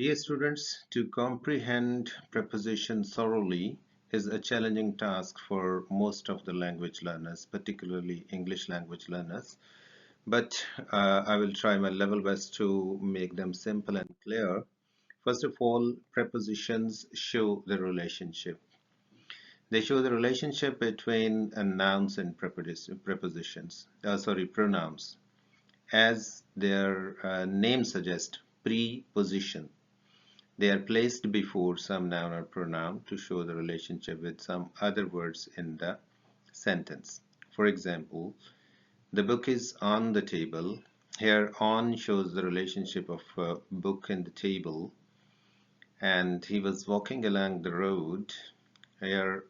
Dear students, to comprehend prepositions thoroughly is a challenging task for most of the language learners, particularly English language learners. But I will try my level best to make them simple and clear. First of all, prepositions show the relationship. They show the relationship between nouns and pronouns. As their name suggests, preposition. They are placed before some noun or pronoun to show the relationship with some other words in the sentence. For example, the book is on the table. Here, on shows the relationship of book and the table. And he was walking along the road. Here,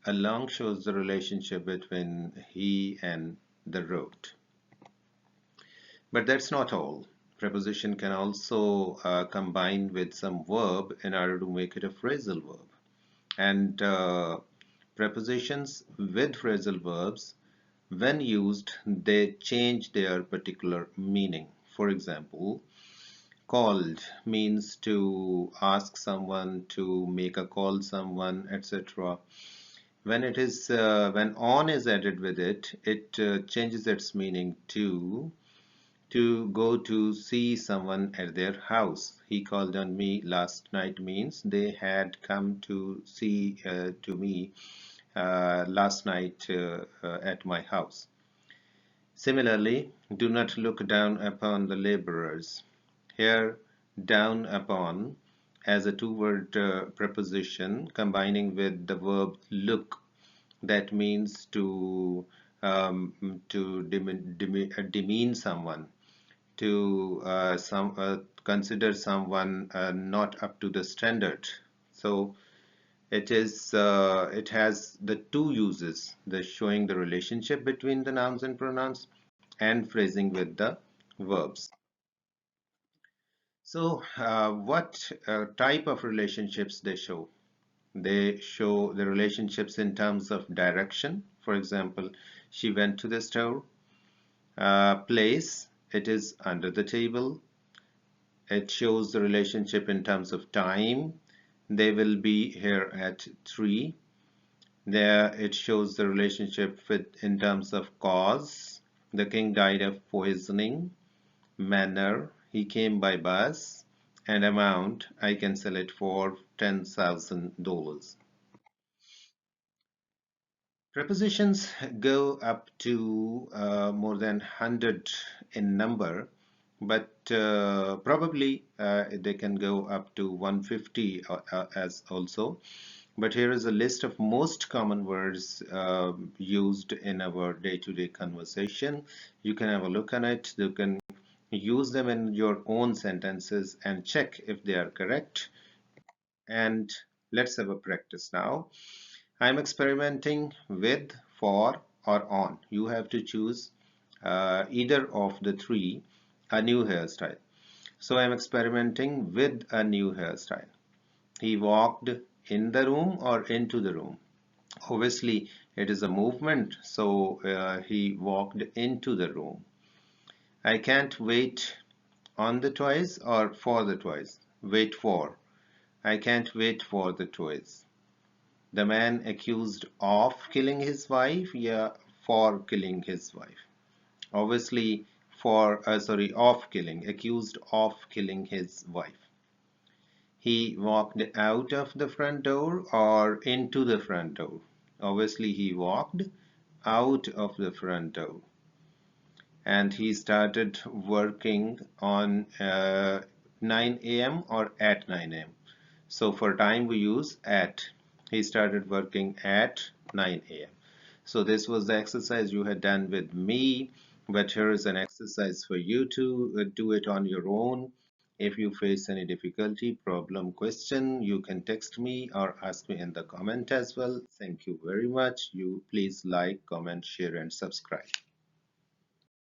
along shows the relationship between he and the road. But that's not all. Preposition can also combine with some verb in order to make it a phrasal verb. And prepositions with phrasal verbs, when used, they change their particular meaning. For example, called means to ask someone, to make a call someone, etc. When on is added with it, it changes its meaning to go to see someone at their house. He called on me last night means they had come to see to me last night at my house. Similarly, do not look down upon the laborers. Here, down upon as a two-word preposition combining with the verb look, that means to demean someone, to consider someone not up to the standard. So it has the two uses: the showing the relationship between the nouns and pronouns, and phrasing with the verbs. So what type of relationships they show? They show the relationships in terms of direction. For example, she went to the store. Place, it is under the table. It shows the relationship in terms of time. They will be here at 3. There it shows the relationship in terms of cause. The king died of poisoning. Manner, he came by bus. And amount, I can sell it for $10,000. Prepositions go up to more than 100 in number, but probably they can go up to 150 as also. But here is a list of most common words used in our day-to-day conversation. You can have a look on it. You can use them in your own sentences and check if they are correct. And let's have a practice now. I'm experimenting with, for, or on. You have to choose either of the three, a new hairstyle. So I'm experimenting with a new hairstyle. He walked in the room or into the room. Obviously, it is a movement, so he walked into the room. I can't wait on the toys or for the toys. Wait for. I can't wait for the toys. The man accused of killing his wife, yeah, for killing his wife. Obviously, of killing, accused of killing his wife. He walked out of the front door or into the front door. Obviously, he walked out of the front door. And he started working on 9 a.m. or at 9 a.m. So for time we use at. He started working at 9 a.m. So this was the exercise you had done with me, but here is an exercise for you to do it on your own. If you face any difficulty, problem, question, you can text me or ask me in the comment as well. Thank you very much. You please like, comment, share and subscribe.